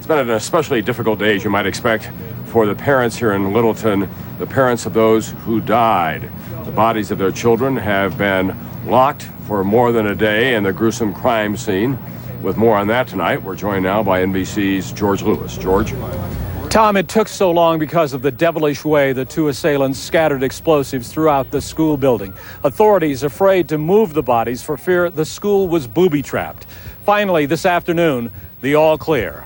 It's been an especially difficult day, as you might expect, for the parents here in Littleton, the parents of those who died. The bodies of their children have been locked for more than a day in the gruesome crime scene. With more on that tonight, we're joined now by NBC's George Lewis. George? Tom, it took so long because of the devilish way the two assailants scattered explosives throughout the school building. Authorities afraid to move the bodies for fear the school was booby-trapped. Finally, this afternoon, the all clear.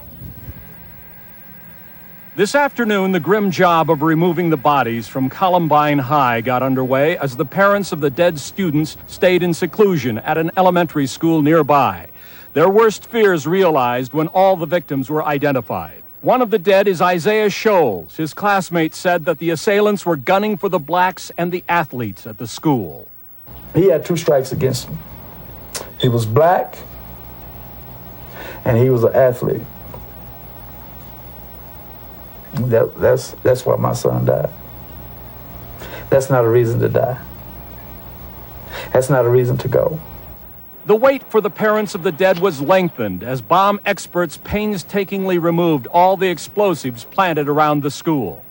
This afternoon, the grim job of removing the bodies from Columbine High got underway as the parents of the dead students stayed in seclusion at an elementary school nearby. Their worst fears realized when all the victims were identified. One of the dead is Isaiah Scholes. His classmates said that the assailants were gunning for the blacks and the athletes at the school. He had 2 strikes against him. He was black, and he was an athlete. That's why my son died. That's not a reason to die. That's not a reason to go. The wait for the parents of the dead was lengthened as bomb experts painstakingly removed all the explosives planted around the school.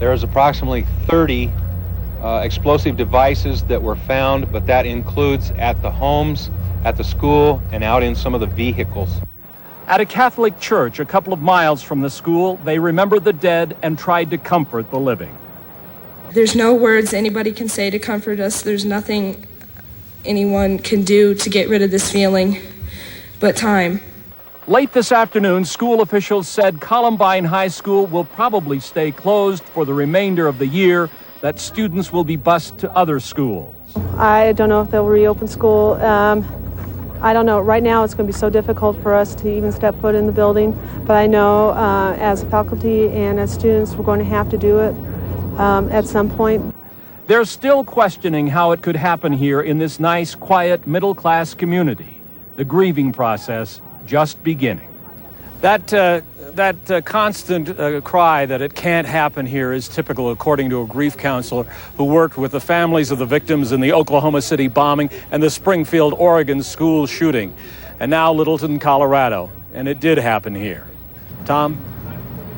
There is approximately 30 explosive devices that were found, but that includes at the homes, at the school, and out in some of the vehicles. At a Catholic church a couple of miles from the school, they remembered the dead and tried to comfort the living. There's no words anybody can say to comfort us. There's nothing anyone can do to get rid of this feeling but time. Late this afternoon, school officials said Columbine High School will probably stay closed for the remainder of the year, that students will be bused to other schools. I don't know if they'll reopen school. I don't know. Right now it's going to be so difficult for us to even step foot in the building, but I know as a faculty and as students we're going to have to do it at some point. They're still questioning how it could happen here in this nice, quiet, middle-class community. The grieving process just beginning. That constant cry that it can't happen here is typical, according to a grief counselor who worked with the families of the victims in the Oklahoma City bombing and the Springfield, Oregon school shooting, and now Littleton, Colorado. And it did happen here. Tom?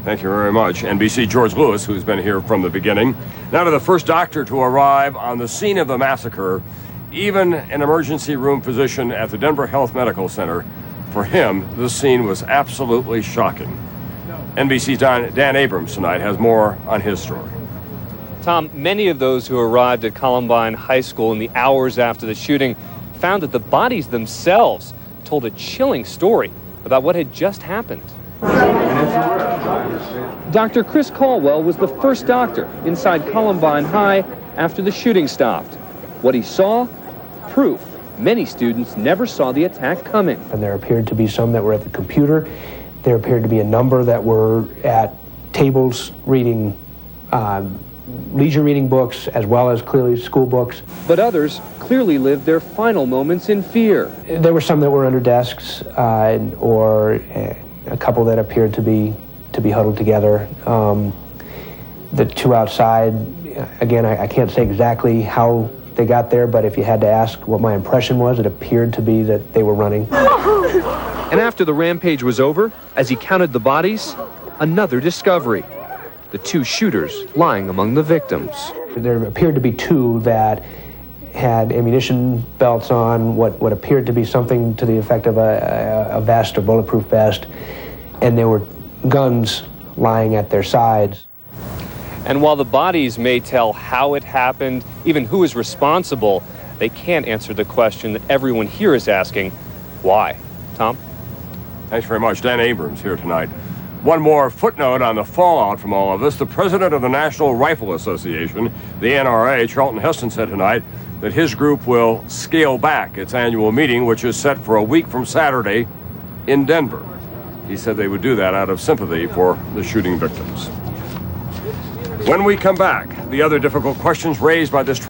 Thank you very much. NBC George Lewis, who's been here from the beginning. Now to the first doctor to arrive on the scene of the massacre, even an emergency room physician at the Denver Health Medical Center. For him, this scene was absolutely shocking. NBC's Dan Abrams tonight has more on his story. Tom, many of those who arrived at Columbine High School in the hours after the shooting found that the bodies themselves told a chilling story about what had just happened. Dr. Chris Colwell was the first doctor inside Columbine High after the shooting stopped. What he saw? Proof many students never saw the attack coming. And there appeared to be some that were at the computer. There appeared to be a number that were at tables reading leisure reading books as well as clearly school books. But others clearly lived their final moments in fear. There were some that were under desks or a couple that appeared to be huddled together. The 2 outside, again, I can't say exactly how they got there, but if you had to ask what my impression was, it appeared to be that they were running. And after the rampage was over, as he counted the bodies, another discovery. The 2 shooters lying among the victims. There appeared to be 2 that had ammunition belts on, what appeared to be something to the effect of a vest or bulletproof vest, and there were guns lying at their sides. And while the bodies may tell how it happened, even who is responsible, they can't answer the question that everyone here is asking, why? Tom? Thanks very much. Dan Abrams here tonight. One more footnote on the fallout from all of this. The president of the National Rifle Association, the NRA, Charlton Heston, said tonight that his group will scale back its annual meeting, which is set for a week from Saturday in Denver. He said they would do that out of sympathy for the shooting victims. When we come back, the other difficult questions raised by this